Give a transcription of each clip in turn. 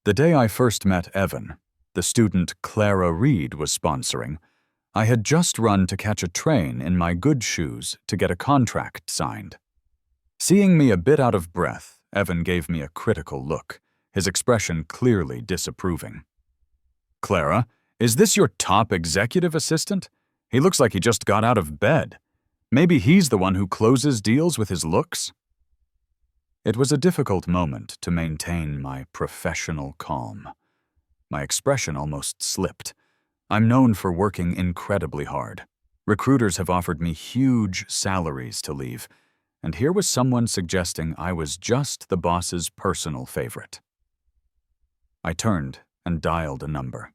The day I first met Evan, the student Clara Reed was sponsoring, I had just run to catch a train in my good shoes to get a contract signed. Seeing me a bit out of breath, Evan gave me a critical look, his expression clearly disapproving. "Clara, is this your top executive assistant? He looks like he just got out of bed. Maybe he's the one who closes deals with his looks?" It was a difficult moment to maintain my professional calm. My expression almost slipped. I'm known for working incredibly hard. Recruiters have offered me huge salaries to leave, and here was someone suggesting I was just the boss's personal favorite. I turned and dialed a number.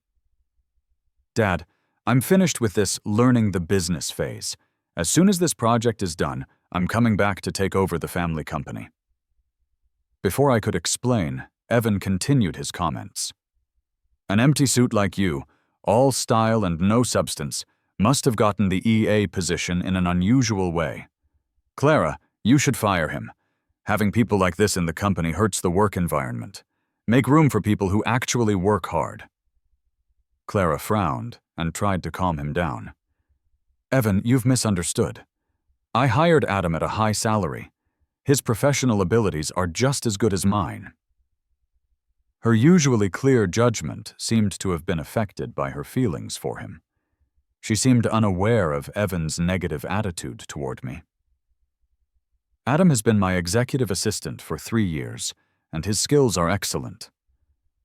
"Dad, I'm finished with this learning the business phase. As soon as this project is done, I'm coming back to take over the family company." Before I could explain, Evan continued his comments. "An empty suit like you, all style and no substance, must have gotten the EA position in an unusual way. Clara, you should fire him. Having people like this in the company hurts the work environment. Make room for people who actually work hard." Clara frowned and tried to calm him down. "Evan, you've misunderstood. I hired Adam at a high salary. His professional abilities are just as good as mine." Her usually clear judgment seemed to have been affected by her feelings for him. She seemed unaware of Evan's negative attitude toward me. "Adam has been my executive assistant for 3 years, and his skills are excellent.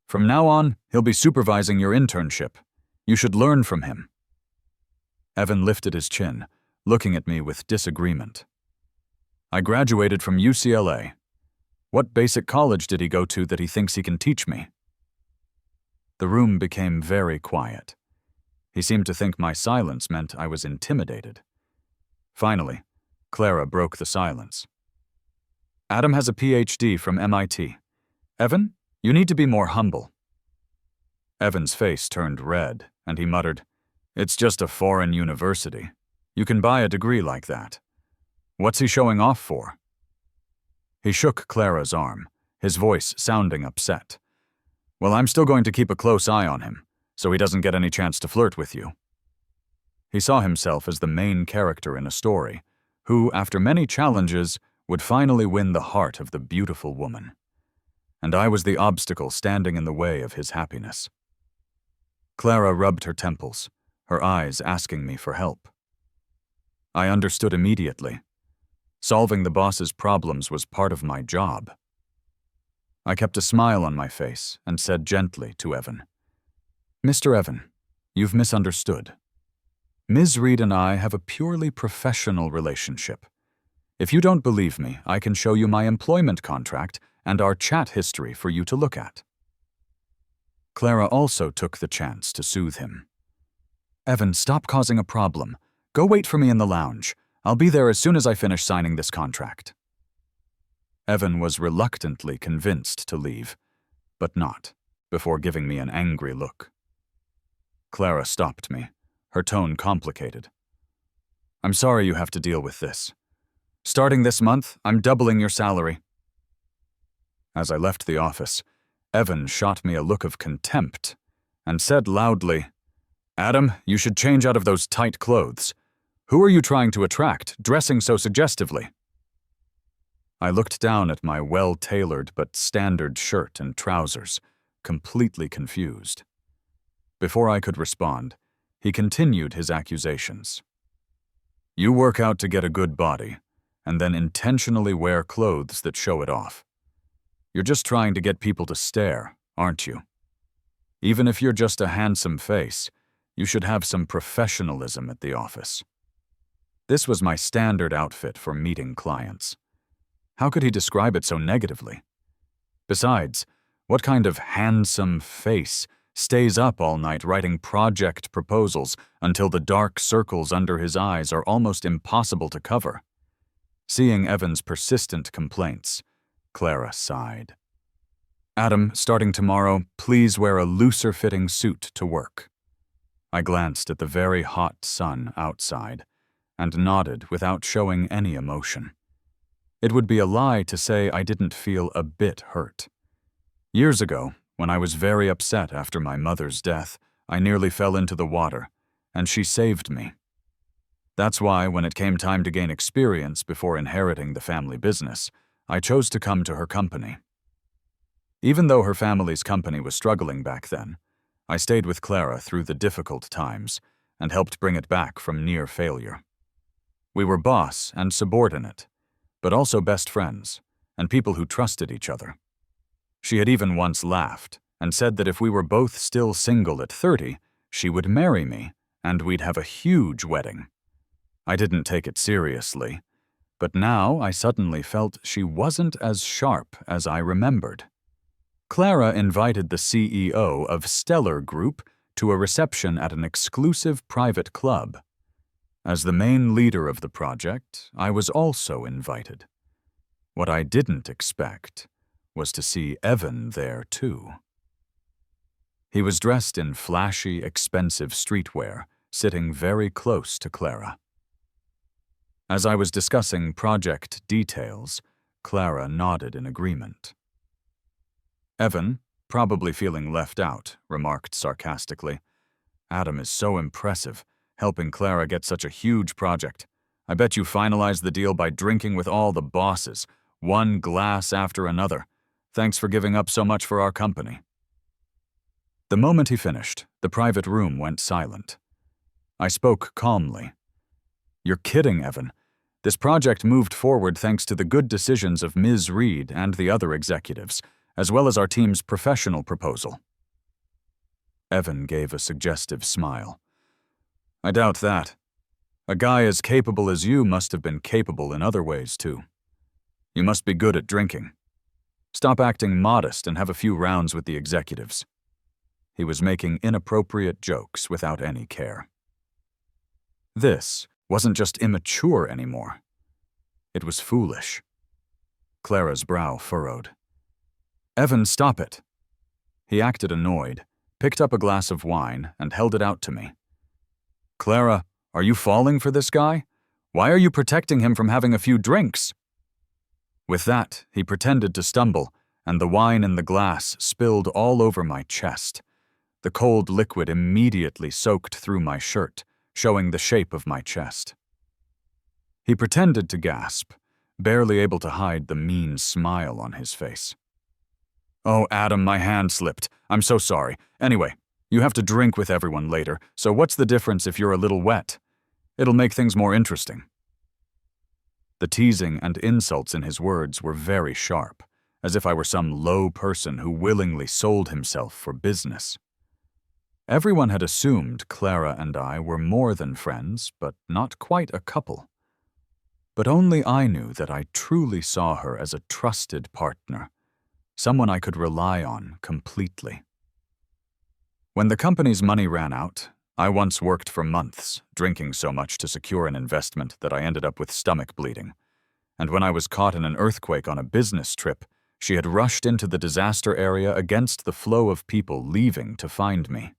From now on, he'll be supervising your internship. You should learn from him." Evan lifted his chin, looking at me with disagreement. "I graduated from UCLA. What basic college did he go to that he thinks he can teach me?" The room became very quiet. He seemed to think my silence meant I was intimidated. Finally, Clara broke the silence. "Adam has a PhD from MIT. Evan, you need to be more humble." Evan's face turned red, and he muttered, "It's just a foreign university. You can buy a degree like that. What's he showing off for?" He shook Clara's arm, his voice sounding upset. "Well, I'm still going to keep a close eye on him, so he doesn't get any chance to flirt with you." He saw himself as the main character in a story, who, after many challenges, would finally win the heart of the beautiful woman. And I was the obstacle standing in the way of his happiness. Clara rubbed her temples, her eyes asking me for help. I understood immediately. Solving the boss's problems was part of my job. I kept a smile on my face and said gently to Evan, "Mr. Evan, you've misunderstood. Ms. Reed and I have a purely professional relationship. If you don't believe me, I can show you my employment contract and our chat history for you to look at." Clara also took the chance to soothe him. "Evan, stop causing a problem. Go wait for me in the lounge. I'll be there as soon as I finish signing this contract." Evan was reluctantly convinced to leave, but not before giving me an angry look. Clara stopped me, her tone complicated. "I'm sorry you have to deal with this. Starting this month, I'm doubling your salary." As I left the office, Evan shot me a look of contempt and said loudly, "Adam, you should change out of those tight clothes. Who are you trying to attract, dressing so suggestively?" I looked down at my well-tailored but standard shirt and trousers, completely confused. Before I could respond, he continued his accusations. "You work out to get a good body, and then intentionally wear clothes that show it off. You're just trying to get people to stare, aren't you? Even if you're just a handsome face, you should have some professionalism at the office." This was my standard outfit for meeting clients. How could he describe it so negatively? Besides, what kind of handsome face stays up all night writing project proposals until the dark circles under his eyes are almost impossible to cover? Seeing Evan's persistent complaints, Clara sighed. "Adam, starting tomorrow, please wear a looser-fitting suit to work." I glanced at the very hot sun outside and nodded without showing any emotion. It would be a lie to say I didn't feel a bit hurt. Years ago, When I was very upset after my mother's death, I nearly fell into the water, and she saved me. That's why, when it came time to gain experience before inheriting the family business, I chose to come to her company. Even though her family's company was struggling back then, I stayed with Clara through the difficult times and helped bring it back from near failure. We were boss and subordinate, but also best friends and people who trusted each other. She had even once laughed and said that if we were both still single at 30, she would marry me and we'd have a huge wedding. I didn't take it seriously, but now I suddenly felt she wasn't as sharp as I remembered. Clara invited the CEO of Stellar Group to a reception at an exclusive private club. As the main leader of the project, I was also invited. What I didn't expect was to see Evan there too. He was dressed in flashy, expensive streetwear, sitting very close to Clara. As I was discussing project details, Clara nodded in agreement. Evan, probably feeling left out, remarked sarcastically, "Adam is so impressive, helping Clara get such a huge project. I bet you finalized the deal by drinking with all the bosses, one glass after another. Thanks for giving up so much for our company." The moment he finished, the private room went silent. I spoke calmly. "You're kidding, Evan. This project moved forward thanks to the good decisions of Ms. Reed and the other executives, as well as our team's professional proposal." Evan gave a suggestive smile. "I doubt that. A guy as capable as you must have been capable in other ways, too. You must be good at drinking. Stop acting modest and have a few rounds with the executives." He was making inappropriate jokes without any care. This wasn't just immature anymore. It was foolish. Clara's brow furrowed. "Evan, stop it." He acted annoyed, picked up a glass of wine, and held it out to me. "Clara, are you falling for this guy? Why are you protecting him from having a few drinks?" With that, he pretended to stumble, and the wine in the glass spilled all over my chest. The cold liquid immediately soaked through my shirt, showing the shape of my chest. He pretended to gasp, barely able to hide the mean smile on his face. "Oh, Adam, my hand slipped. I'm so sorry. Anyway, you have to drink with everyone later, so what's the difference if you're a little wet? It'll make things more interesting." The teasing and insults in his words were very sharp, as if I were some low person who willingly sold himself for business. Everyone had assumed Clara and I were more than friends, but not quite a couple. But only I knew that I truly saw her as a trusted partner, someone I could rely on completely. When the company's money ran out, I once worked for months, drinking so much to secure an investment that I ended up with stomach bleeding. And when I was caught in an earthquake on a business trip, she had rushed into the disaster area against the flow of people leaving to find me.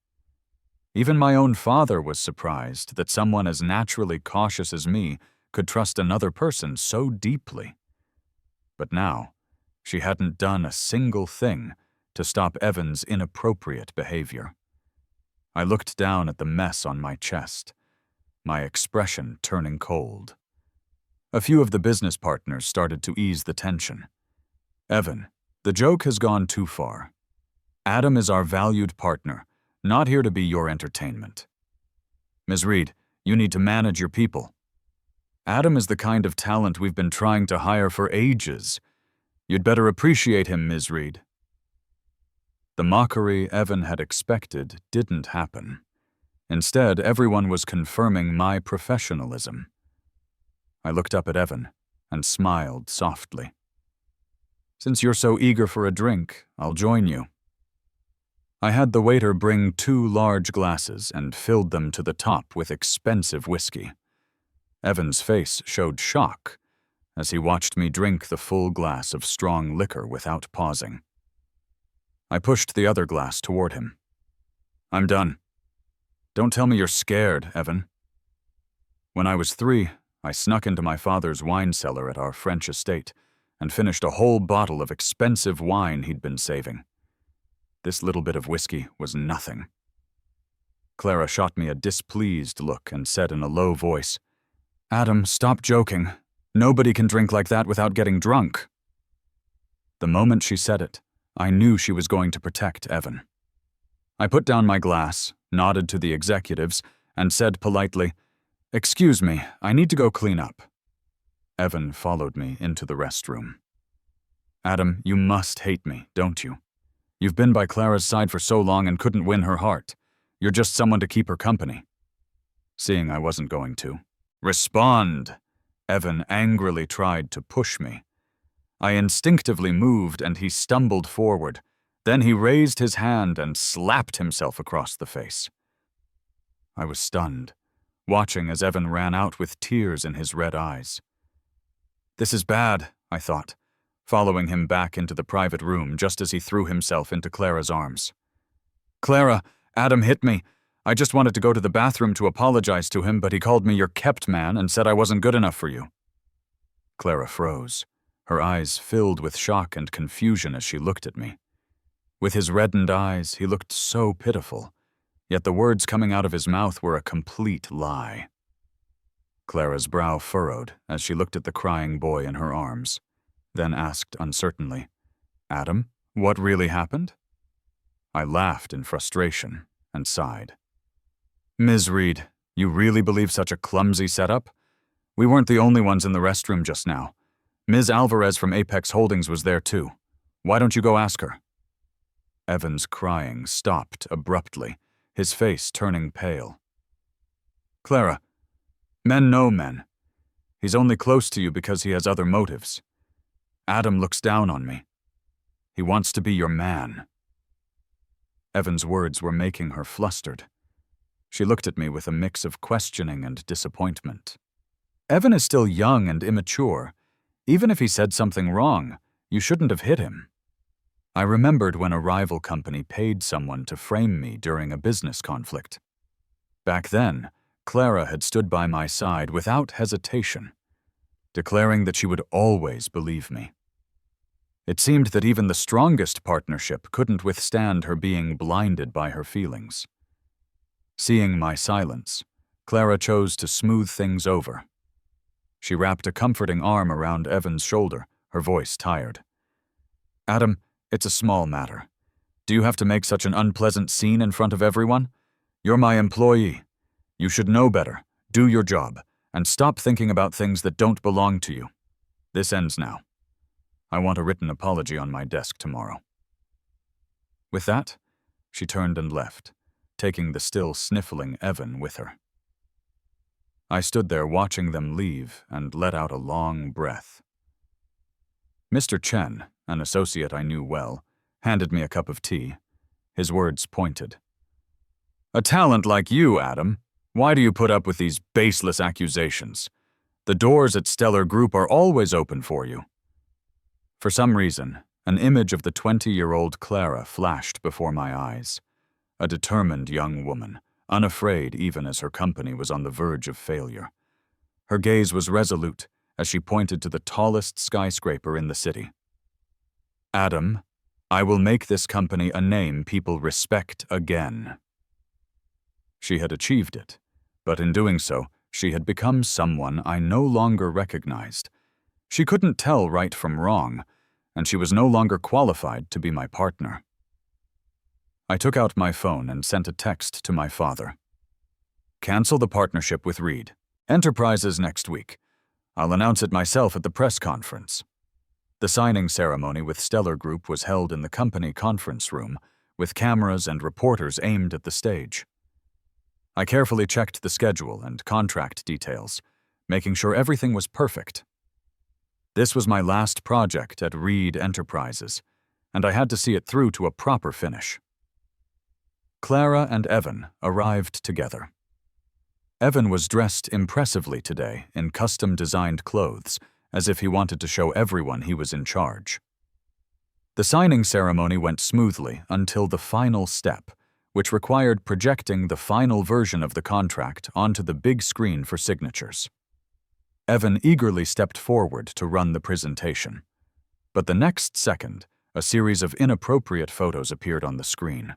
Even my own father was surprised that someone as naturally cautious as me could trust another person so deeply. But now, she hadn't done a single thing to stop Evan's inappropriate behavior. I looked down at the mess on my chest, my expression turning cold. A few of the business partners started to ease the tension. "Evan, the joke has gone too far. Adam is our valued partner, not here to be your entertainment. Ms. Reed, you need to manage your people. Adam is the kind of talent we've been trying to hire for ages. You'd better appreciate him, Ms. Reed." The mockery Evan had expected didn't happen. Instead, everyone was confirming my professionalism. I looked up at Evan and smiled softly. "Since you're so eager for a drink, I'll join you." I had the waiter bring 2 large glasses and filled them to the top with expensive whiskey. Evan's face showed shock as he watched me drink the full glass of strong liquor without pausing. I pushed the other glass toward him. "I'm done. Don't tell me you're scared, Evan." When I was 3, I snuck into my father's wine cellar at our French estate and finished a whole bottle of expensive wine he'd been saving. This little bit of whiskey was nothing. Clara shot me a displeased look and said in a low voice, "Adam, stop joking. Nobody can drink like that without getting drunk." The moment she said it, I knew she was going to protect Evan. I put down my glass, nodded to the executives, and said politely, "Excuse me, I need to go clean up." Evan followed me into the restroom. "Adam, you must hate me, don't you? You've been by Clara's side for so long and couldn't win her heart. You're just someone to keep her company." Seeing I wasn't going to, "Respond!" Evan angrily tried to push me. I instinctively moved and he stumbled forward. Then he raised his hand and slapped himself across the face. I was stunned, watching as Evan ran out with tears in his red eyes. This is bad, I thought, following him back into the private room just as he threw himself into Clara's arms. "Clara, Adam hit me. I just wanted to go to the bathroom to apologize to him, but he called me your kept man and said I wasn't good enough for you." Clara froze, her eyes filled with shock and confusion as she looked at me. With his reddened eyes, he looked so pitiful, yet the words coming out of his mouth were a complete lie. Clara's brow furrowed as she looked at the crying boy in her arms, then asked uncertainly, "Adam, what really happened?" I laughed in frustration and sighed. "Ms. Reed, you really believe such a clumsy setup? We weren't the only ones in the restroom just now. Ms. Alvarez from Apex Holdings was there too. Why don't you go ask her?" Evan's crying stopped abruptly, his face turning pale. "Clara, men know men. He's only close to you because he has other motives. Adam looks down on me. He wants to be your man." Evan's words were making her flustered. She looked at me with a mix of questioning and disappointment. "Evan is still young and immature. Even if he said something wrong, you shouldn't have hit him." I remembered when a rival company paid someone to frame me during a business conflict. Back then, Clara had stood by my side without hesitation, declaring that she would always believe me. It seemed that even the strongest partnership couldn't withstand her being blinded by her feelings. Seeing my silence, Clara chose to smooth things over. She wrapped a comforting arm around Evan's shoulder, her voice tired. "Adam, it's a small matter. Do you have to make such an unpleasant scene in front of everyone? You're my employee. You should know better, do your job, and stop thinking about things that don't belong to you. This ends now. I want a written apology on my desk tomorrow." With that, she turned and left, taking the still sniffling Evan with her. I stood there watching them leave and let out a long breath. Mr. Chen, an associate I knew well, handed me a cup of tea. His words pointed. "A talent like you, Adam, why do you put up with these baseless accusations? The doors at Stellar Group are always open for you." For some reason, an image of the 20-year-old Clara flashed before my eyes. A determined young woman, unafraid even as her company was on the verge of failure. Her gaze was resolute as she pointed to the tallest skyscraper in the city. "Adam, I will make this company a name people respect again." She had achieved it, but in doing so, she had become someone I no longer recognized. She couldn't tell right from wrong, and she was no longer qualified to be my partner. I took out my phone and sent a text to my father. "Cancel the partnership with Reed. Enterprises next week. I'll announce it myself at the press conference." The signing ceremony with Stellar Group was held in the company conference room, with cameras and reporters aimed at the stage. I carefully checked the schedule and contract details, making sure everything was perfect. This was my last project at Reed Enterprises, and I had to see it through to a proper finish. Clara and Evan arrived together. Evan was dressed impressively today in custom-designed clothes, as if he wanted to show everyone he was in charge. The signing ceremony went smoothly until the final step, which required projecting the final version of the contract onto the big screen for signatures. Evan eagerly stepped forward to run the presentation. But the next second, A series of inappropriate photos appeared on the screen.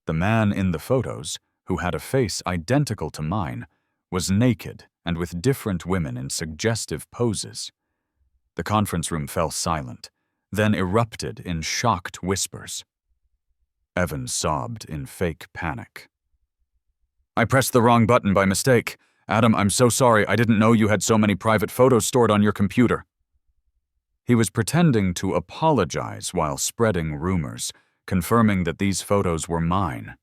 The man in the photos, who had a face identical to mine, was naked and with different women in suggestive poses. The conference room fell silent, then erupted in shocked whispers. Evan sobbed in fake panic. "I pressed the wrong button by mistake. Adam, I'm so sorry. I didn't know you had so many private photos stored on your computer." He was pretending to apologize while spreading rumors, confirming that these photos were mine.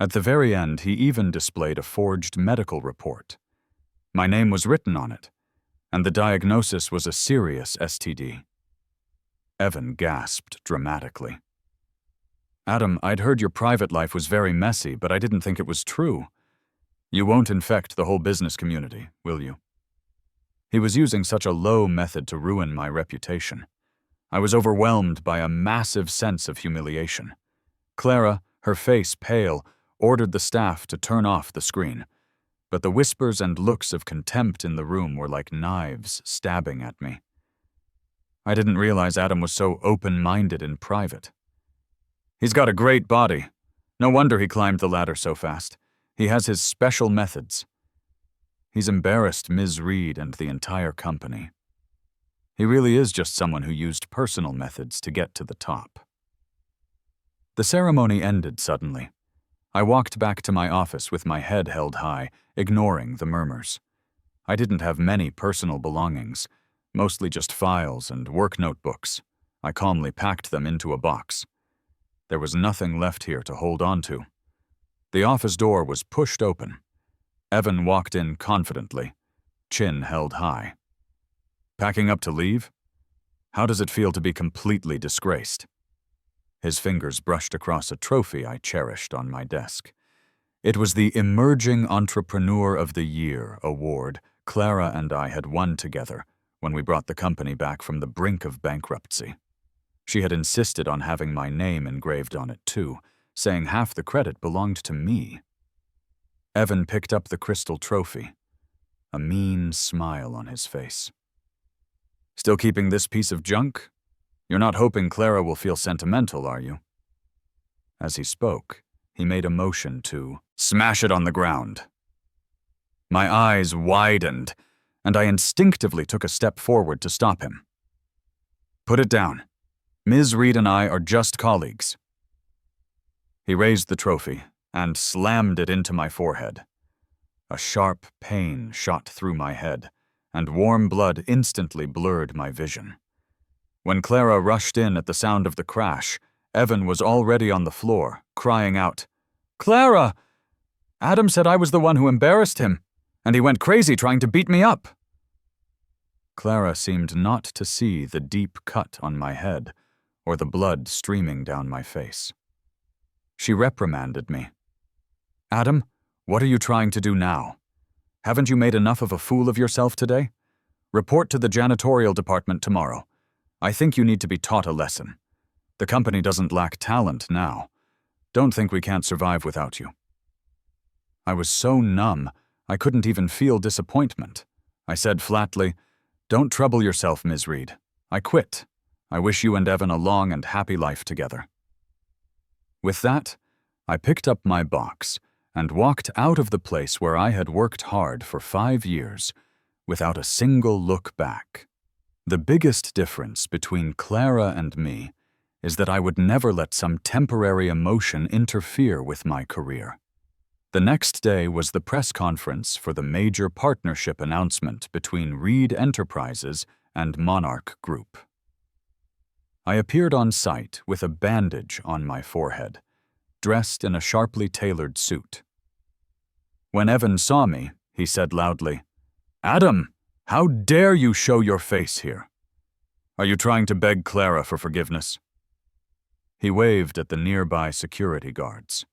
At the very end, he even displayed a forged medical report. My name was written on it, and the diagnosis was a serious STD. Evan gasped dramatically. "Adam, I'd heard your private life was very messy, but I didn't think it was true. You won't infect the whole business community, will you?" He was using such a low method to ruin my reputation. I was overwhelmed by a massive sense of humiliation. Clara, her face pale, ordered the staff to turn off the screen, but the whispers and looks of contempt in the room were like knives stabbing at me. I didn't realize Adam was so open-minded in private. "He's got a great body. No wonder he climbed the ladder so fast. He has his special methods. He's embarrassed Ms. Reed and the entire company. He really is just someone who used personal methods to get to the top." The ceremony ended suddenly. I walked back to my office with my head held high, ignoring the murmurs. I didn't have many personal belongings, mostly just files and work notebooks. I calmly packed them into a box. There was nothing left here to hold on to. The office door was pushed open. Evan walked in confidently, chin held high. "Packing up to leave? How does it feel to be completely disgraced?" His fingers brushed across a trophy I cherished on my desk. It was the Emerging Entrepreneur of the Year award Clara and I had won together when we brought the company back from the brink of bankruptcy. She had insisted on having my name engraved on it too, saying half the credit belonged to me. Evan picked up the crystal trophy, a mean smile on his face. "Still keeping this piece of junk? You're not hoping Clara will feel sentimental, are you?" As he spoke, he made a motion to smash it on the ground. My eyes widened, and I instinctively took a step forward to stop him. "Put it down. Ms. Reed and I are just colleagues." He raised the trophy and slammed it into my forehead. A sharp pain shot through my head, and warm blood instantly blurred my vision. When Clara rushed in at the sound of the crash, Evan was already on the floor, crying out, "Clara! Adam said I was the one who embarrassed him, and he went crazy trying to beat me up." Clara seemed not to see the deep cut on my head or the blood streaming down my face. She reprimanded me. "Adam, what are you trying to do now? Haven't you made enough of a fool of yourself today? Report to the janitorial department tomorrow. I think you need to be taught a lesson. The company doesn't lack talent now. Don't think we can't survive without you." I was so numb, I couldn't even feel disappointment. I said flatly, "Don't trouble yourself, Ms. Reed. I quit. I wish you and Evan a long and happy life together." With that, I picked up my box and walked out of the place where I had worked hard for 5 years without a single look back. The biggest difference between Clara and me is that I would never let some temporary emotion interfere with my career. The next day was the press conference for the major partnership announcement between Reed Enterprises and Monarch Group. I appeared on site with a bandage on my forehead, dressed in a sharply tailored suit. When Evan saw me, he said loudly, "Adam, how dare you show your face here? Are you trying to beg Clara for forgiveness?" He waved at the nearby security guards.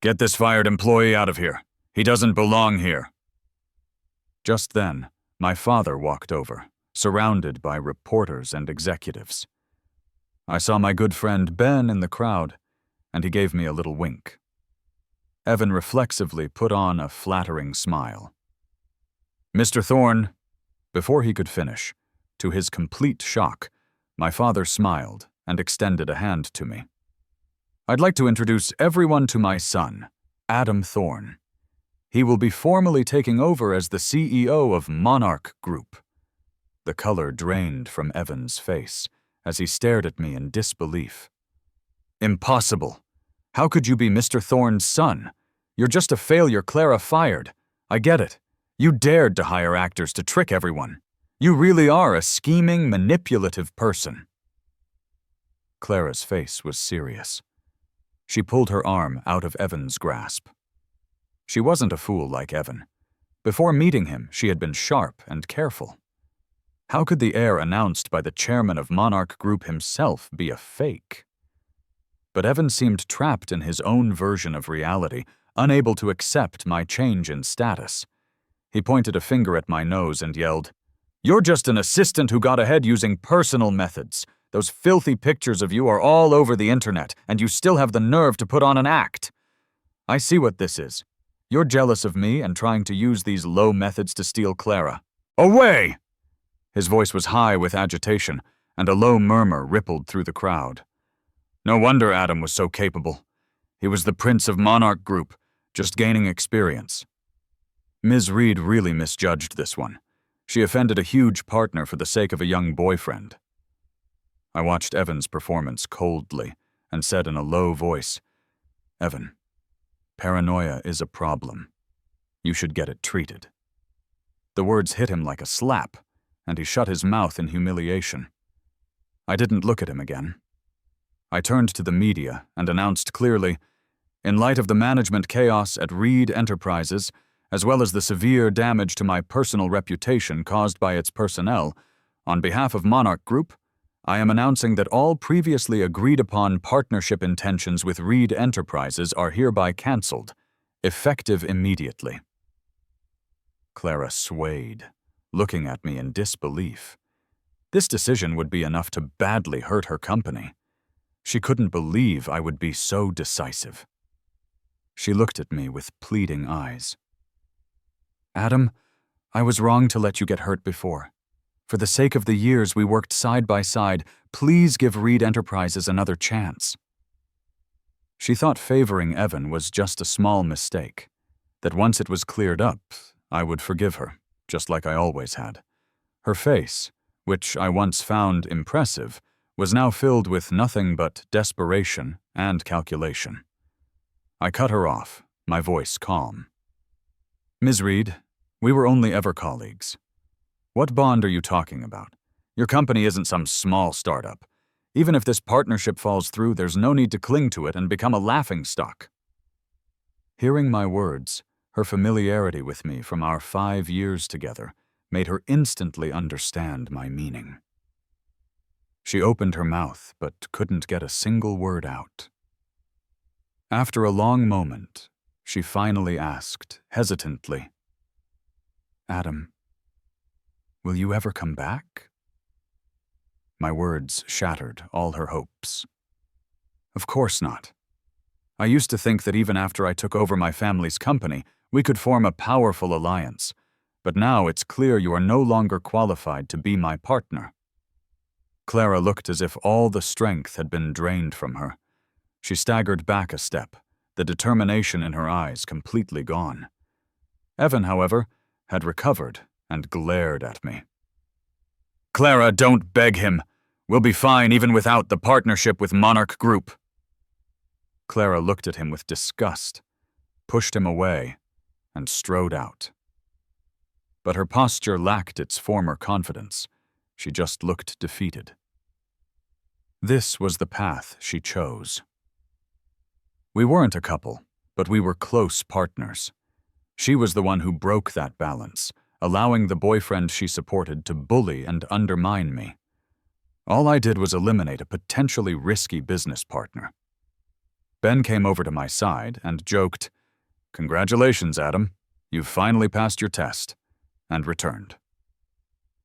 "Get this fired employee out of here. He doesn't belong here." Just then, my father walked over, surrounded by reporters and executives. I saw my good friend Ben in the crowd, and he gave me a little wink. Evan reflexively put on a flattering smile. "Mr. Thorne," before he could finish, to his complete shock, My father smiled and extended a hand to me. "I'd like to introduce everyone to my son, Adam Thorne. He will be formally taking over as the CEO of Monarch Group." The color drained from Evan's face as he stared at me in disbelief. "Impossible. How could you be Mr. Thorne's son? You're just a failure Clara fired. I get it. You dared to hire actors to trick everyone. You really are a scheming, manipulative person." Clara's face was serious. She pulled her arm out of Evan's grasp. She wasn't a fool like Evan. Before meeting him, she had been sharp and careful. How could the heir announced by the chairman of Monarch Group himself be a fake? But Evan seemed trapped in his own version of reality, unable to accept my change in status. He pointed a finger at my nose and yelled, "You're just an assistant who got ahead using personal methods. Those filthy pictures of you are all over the internet, and you still have the nerve to put on an act. I see what this is. You're jealous of me and trying to use these low methods to steal Clara. Away!" His voice was high with agitation, and a low murmur rippled through the crowd. No wonder Adam was so capable. He was the prince of Monarch Group, just gaining experience. Ms. Reed really misjudged this one. She offended a huge partner for the sake of a young boyfriend. I watched Evan's performance coldly and said in a low voice, "Evan, paranoia is a problem. You should get it treated." The words hit him like a slap, and he shut his mouth in humiliation. I didn't look at him again. I turned to the media and announced clearly, "In light of the management chaos at Reed Enterprises, as well as the severe damage to my personal reputation caused by its personnel, on behalf of Monarch Group, I am announcing that all previously agreed-upon partnership intentions with Reed Enterprises are hereby cancelled, effective immediately." Clara swayed, looking at me in disbelief. This decision would be enough to badly hurt her company. She couldn't believe I would be so decisive. She looked at me with pleading eyes. "Adam, I was wrong to let you get hurt before. For the sake of the years we worked side by side, please give Reed Enterprises another chance." She thought favoring Evan was just a small mistake, that once it was cleared up, I would forgive her, just like I always had. Her face, which I once found impressive, was now filled with nothing but desperation and calculation. I cut her off, my voice calm. "Ms. Reed, we were only ever colleagues. What bond are you talking about? Your company isn't some small startup. Even if this partnership falls through, there's no need to cling to it and become a laughingstock." Hearing my words, her familiarity with me from our 5 years together, made her instantly understand my meaning. She opened her mouth, but couldn't get a single word out. After a long moment, she finally asked, hesitantly, "Adam, will you ever come back?" My words shattered all her hopes. Of course not. I used to think that even after I took over my family's company, we could form a powerful alliance, but now it's clear you are no longer qualified to be my partner. Clara looked as if all the strength had been drained from her. She staggered back a step, the determination in her eyes completely gone. Evan, however, had recovered and glared at me. "Clara, don't beg him. We'll be fine even without the partnership with Monarch Group." Clara looked at him with disgust, pushed him away, and strode out. But her posture lacked its former confidence. She just looked defeated. This was the path she chose. We weren't a couple, but we were close partners. She was the one who broke that balance, allowing the boyfriend she supported to bully and undermine me. All I did was eliminate a potentially risky business partner. Ben came over to my side and joked, "Congratulations, Adam. You've finally passed your test," and returned.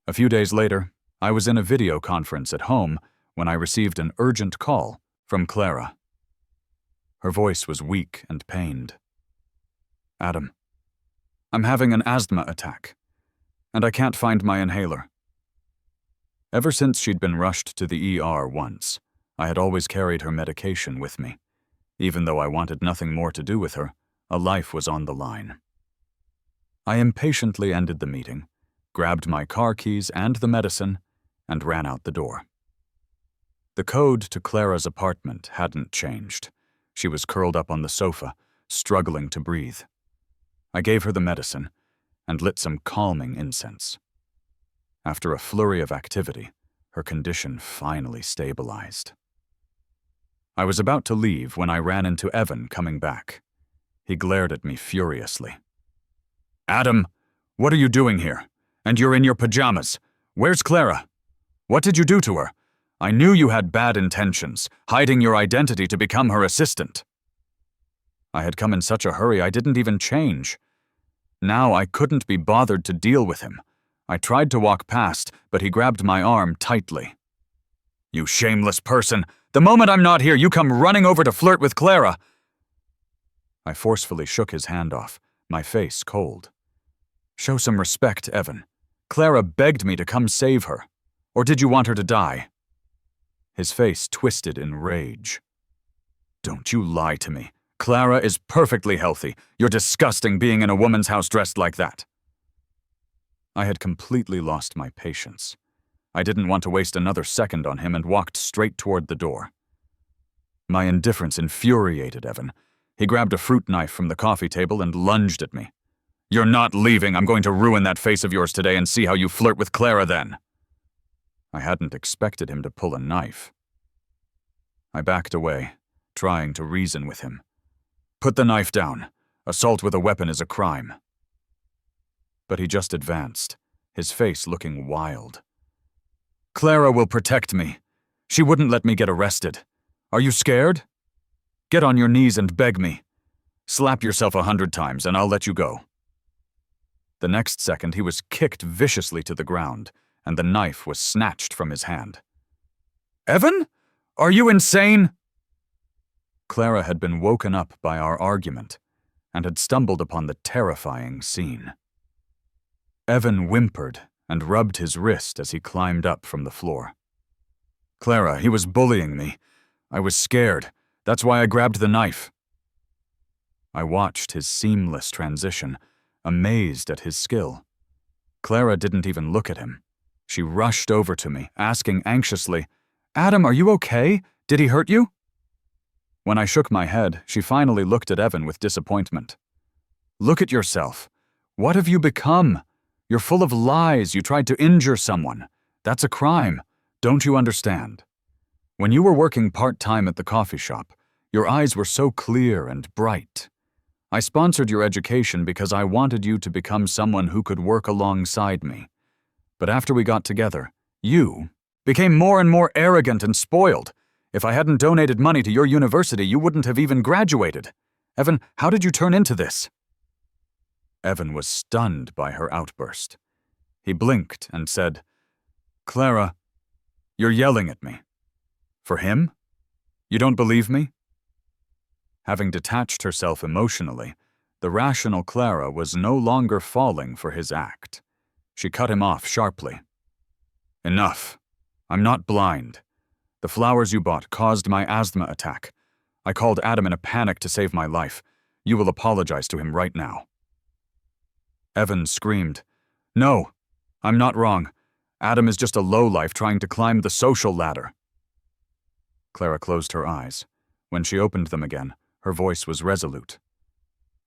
A few days later, I was in a video conference at home when I received an urgent call from Clara. Her voice was weak and pained. "Adam, I'm having an asthma attack, and I can't find my inhaler." Ever since she'd been rushed to the ER once, I had always carried her medication with me. Even though I wanted nothing more to do with her, a life was on the line. I impatiently ended the meeting, grabbed my car keys and the medicine, and ran out the door. The code to Clara's apartment hadn't changed. She was curled up on the sofa, struggling to breathe. I gave her the medicine and lit some calming incense. After a flurry of activity, her condition finally stabilized. I was about to leave when I ran into Evan coming back. He glared at me furiously. "Adam, what are you doing here? And you're in your pajamas. Where's Clara? What did you do to her? I knew you had bad intentions, hiding your identity to become her assistant." I had come in such a hurry I didn't even change. Now I couldn't be bothered to deal with him. I tried to walk past, but he grabbed my arm tightly. "You shameless person! The moment I'm not here, you come running over to flirt with Clara!" I forcefully shook his hand off, my face cold. "Show some respect, Evan. Clara begged me to come save her. Or did you want her to die?" His face twisted in rage. "Don't you lie to me. Clara is perfectly healthy. You're disgusting being in a woman's house dressed like that." I had completely lost my patience. I didn't want to waste another second on him and walked straight toward the door. My indifference infuriated Evan. He grabbed a fruit knife from the coffee table and lunged at me. "You're not leaving. I'm going to ruin that face of yours today and see how you flirt with Clara then." I hadn't expected him to pull a knife. I backed away, trying to reason with him. "Put the knife down. Assault with a weapon is a crime." But he just advanced, his face looking wild. "Clara will protect me. She wouldn't let me get arrested. Are you scared? Get on your knees and beg me. Slap yourself 100 times and I'll let you go." The next second he was kicked viciously to the ground, and the knife was snatched from his hand. "Evan? Are you insane?" Clara had been woken up by our argument and had stumbled upon the terrifying scene. Evan whimpered and rubbed his wrist as he climbed up from the floor. "Clara, he was bullying me. I was scared. That's why I grabbed the knife." I watched his seamless transition, amazed at his skill. Clara didn't even look at him. She rushed over to me, asking anxiously, "Adam, are you okay? Did he hurt you?" When I shook my head, she finally looked at Evan with disappointment. "Look at yourself. What have you become? You're full of lies. You tried to injure someone. That's a crime. Don't you understand? When you were working part-time at the coffee shop, your eyes were so clear and bright. I sponsored your education because I wanted you to become someone who could work alongside me. But after we got together, you became more and more arrogant and spoiled. If I hadn't donated money to your university, you wouldn't have even graduated. Evan, how did you turn into this?" Evan was stunned by her outburst. He blinked and said, "Clara, you're yelling at me. For him? You don't believe me?" Having detached herself emotionally, the rational Clara was no longer falling for his act. She cut him off sharply. "Enough. I'm not blind. The flowers you bought caused my asthma attack. I called Adam in a panic to save my life. You will apologize to him right now." Evan screamed, "No, I'm not wrong. Adam is just a lowlife trying to climb the social ladder." Clara closed her eyes. When she opened them again, her voice was resolute.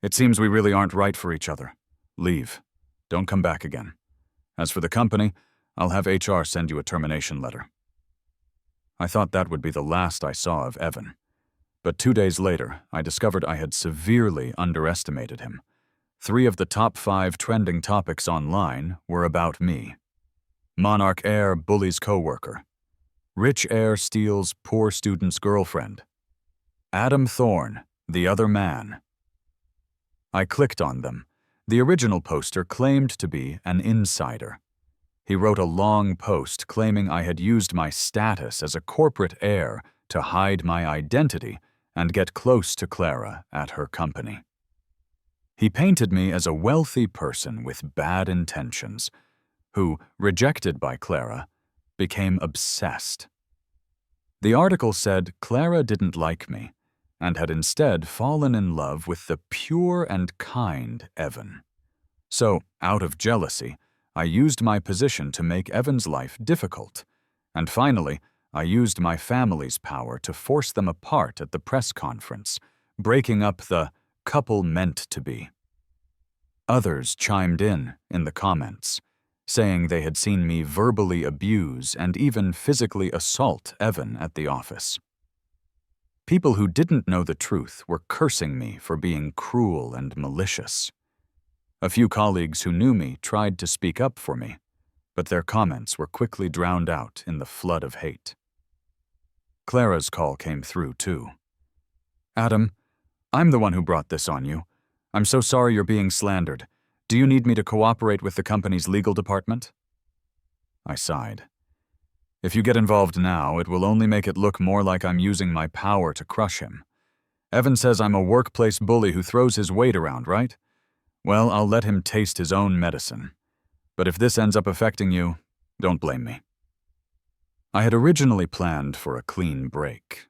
"It seems we really aren't right for each other. Leave. Don't come back again. As for the company, I'll have HR send you a termination letter." I thought that would be the last I saw of Evan. But 2 days later, I discovered I had severely underestimated him. 3 of the top 5 trending topics online were about me. Monarch heir bullies coworker. Rich heir steals poor student's girlfriend. Adam Thorne, the other man. I clicked on them. The original poster claimed to be an insider. He wrote a long post claiming I had used my status as a corporate heir to hide my identity and get close to Clara at her company. He painted me as a wealthy person with bad intentions, who, rejected by Clara, became obsessed. The article said Clara didn't like me and had instead fallen in love with the pure and kind Evan. So, out of jealousy, I used my position to make Evan's life difficult. And finally, I used my family's power to force them apart at the press conference, breaking up the couple meant to be. Others chimed in the comments, saying they had seen me verbally abuse and even physically assault Evan at the office. People who didn't know the truth were cursing me for being cruel and malicious. A few colleagues who knew me tried to speak up for me, but their comments were quickly drowned out in the flood of hate. Clara's call came through, too. "Adam, I'm the one who brought this on you. I'm so sorry you're being slandered. Do you need me to cooperate with the company's legal department?" I sighed. "If you get involved now, it will only make it look more like I'm using my power to crush him. Evan says I'm a workplace bully who throws his weight around, right? Well, I'll let him taste his own medicine. But if this ends up affecting you, don't blame me." I had originally planned for a clean break.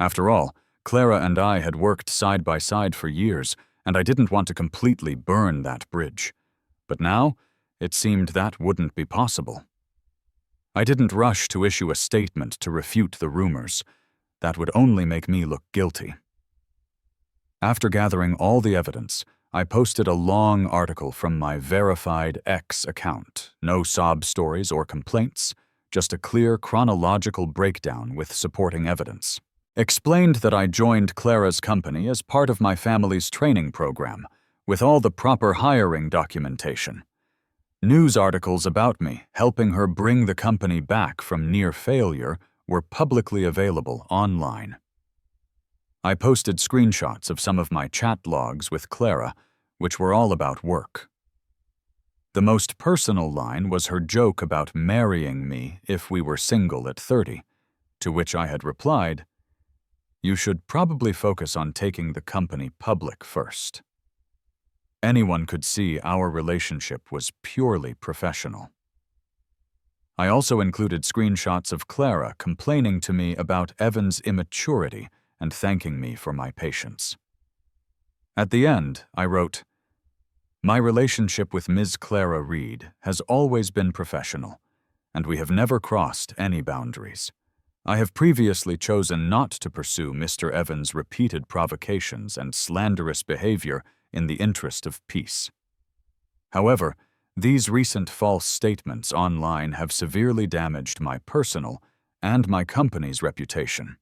After all, Clara and I had worked side by side for years, and I didn't want to completely burn that bridge. But now, it seemed that wouldn't be possible. I didn't rush to issue a statement to refute the rumors. That would only make me look guilty. After gathering all the evidence, I posted a long article from my verified X account. No sob stories or complaints, just a clear chronological breakdown with supporting evidence. Explained that I joined Clara's company as part of my family's training program, with all the proper hiring documentation. News articles about me helping her bring the company back from near failure were publicly available online. I posted screenshots of some of my chat logs with Clara, which were all about work. The most personal line was her joke about marrying me if we were single at 30, to which I had replied, "You should probably focus on taking the company public first." Anyone could see our relationship was purely professional. I also included screenshots of Clara complaining to me about Evan's immaturity and thanking me for my patience. At the end, I wrote, "My relationship with Ms. Clara Reed has always been professional, and we have never crossed any boundaries. I have previously chosen not to pursue Mr. Evans' repeated provocations and slanderous behavior in the interest of peace. However, these recent false statements online have severely damaged my personal and my company's reputation.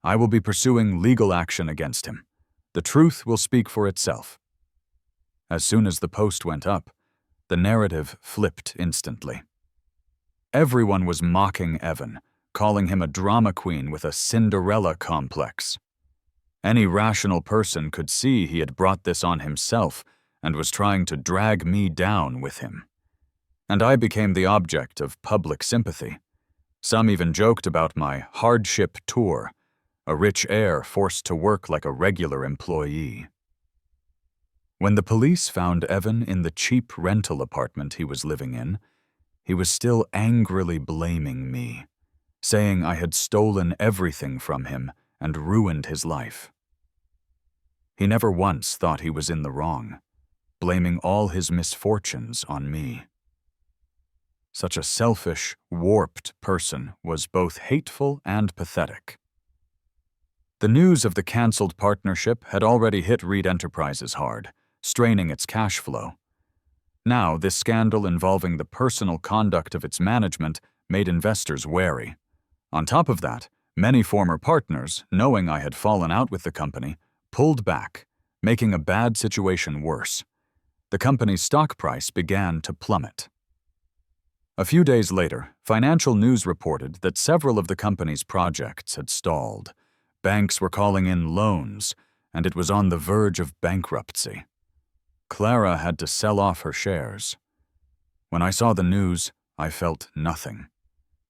I will be pursuing legal action against him. The truth will speak for itself." As soon as the post went up, the narrative flipped instantly. Everyone was mocking Evan, calling him a drama queen with a Cinderella complex. Any rational person could see he had brought this on himself and was trying to drag me down with him. And I became the object of public sympathy. Some even joked about my hardship tour, a rich heir forced to work like a regular employee. When the police found Evan in the cheap rental apartment he was living in, he was still angrily blaming me, saying I had stolen everything from him and ruined his life. He never once thought he was in the wrong, blaming all his misfortunes on me. Such a selfish, warped person was both hateful and pathetic. The news of the canceled partnership had already hit Reed Enterprises hard, straining its cash flow. Now, this scandal involving the personal conduct of its management made investors wary. On top of that, many former partners, knowing I had fallen out with the company, pulled back, making a bad situation worse. The company's stock price began to plummet. A few days later, financial news reported that several of the company's projects had stalled. Banks were calling in loans, and it was on the verge of bankruptcy. Clara had to sell off her shares. When I saw the news, I felt nothing.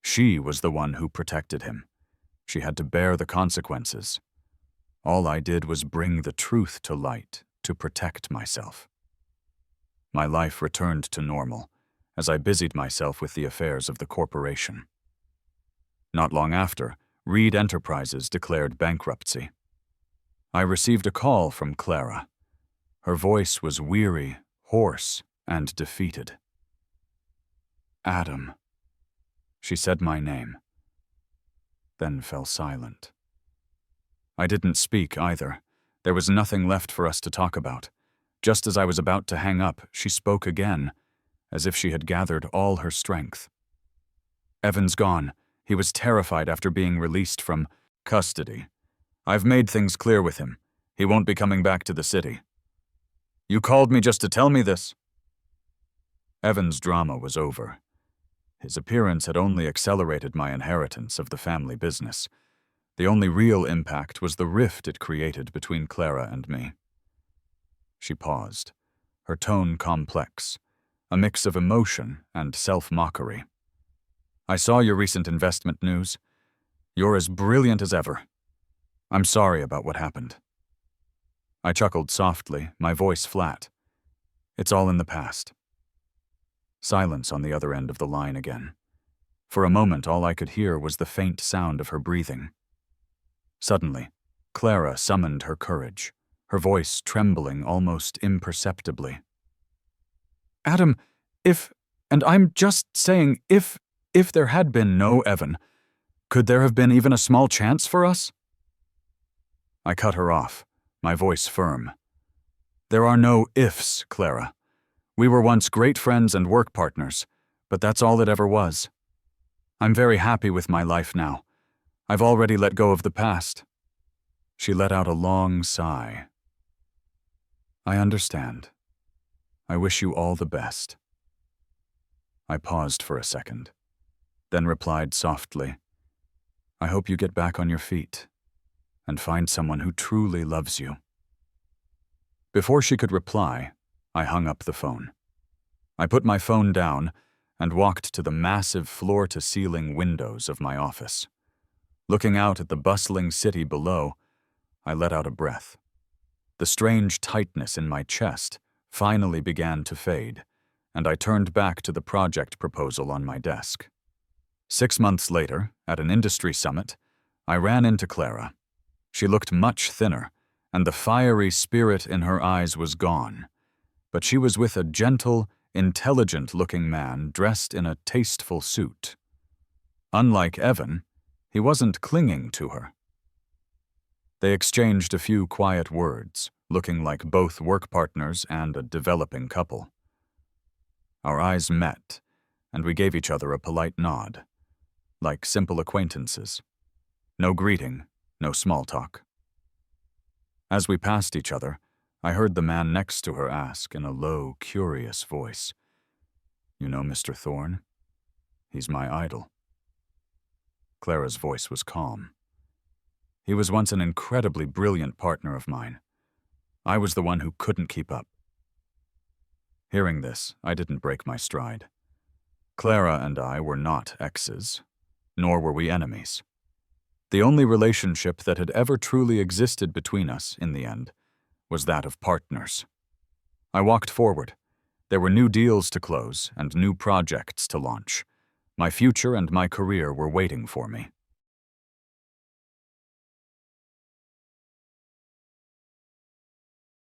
She was the one who protected him. She had to bear the consequences. All I did was bring the truth to light to protect myself. My life returned to normal as I busied myself with the affairs of the corporation. Not long after, Reed Enterprises declared bankruptcy. I received a call from Clara. Her voice was weary, hoarse, and defeated. "Adam." She said my name, then fell silent. I didn't speak either. There was nothing left for us to talk about. Just as I was about to hang up, she spoke again, as if she had gathered all her strength. "Evan's gone. He was terrified after being released from custody. I've made things clear with him. He won't be coming back to the city." "You called me just to tell me this?" Evan's drama was over. His appearance had only accelerated my inheritance of the family business. The only real impact was the rift it created between Clara and me. She paused, her tone complex, a mix of emotion and self-mockery. "I saw your recent investment news. You're as brilliant as ever. I'm sorry about what happened." I chuckled softly, my voice flat. "It's all in the past." Silence on the other end of the line again. For a moment, all I could hear was the faint sound of her breathing. Suddenly, Clara summoned her courage, her voice trembling almost imperceptibly. "Adam, and I'm just saying, if there had been no Evan, could there have been even a small chance for us?" I cut her off, my voice firm. "There are no ifs, Clara. We were once great friends and work partners, but that's all it ever was. I'm very happy with my life now. I've already let go of the past." She let out a long sigh. "I understand. I wish you all the best." I paused for a second, then replied softly, "I hope you get back on your feet and find someone who truly loves you." Before she could reply, I hung up the phone. I put my phone down and walked to the massive floor-to-ceiling windows of my office. Looking out at the bustling city below, I let out a breath. The strange tightness in my chest finally began to fade, and I turned back to the project proposal on my desk. 6 months later, at an industry summit, I ran into Clara. She looked much thinner, and the fiery spirit in her eyes was gone, but she was with a gentle, intelligent-looking man dressed in a tasteful suit. Unlike Evan, he wasn't clinging to her. They exchanged a few quiet words, looking like both work partners and a developing couple. Our eyes met, and we gave each other a polite nod, like simple acquaintances. No greeting, no small talk. As we passed each other, I heard the man next to her ask in a low, curious voice, "You know Mr. Thorne? He's my idol." Clara's voice was calm. "He was once an incredibly brilliant partner of mine. I was the one who couldn't keep up." Hearing this, I didn't break my stride. Clara and I were not exes, nor were we enemies. The only relationship that had ever truly existed between us, in the end, was that of partners. I walked forward. There were new deals to close and new projects to launch. My future and my career were waiting for me.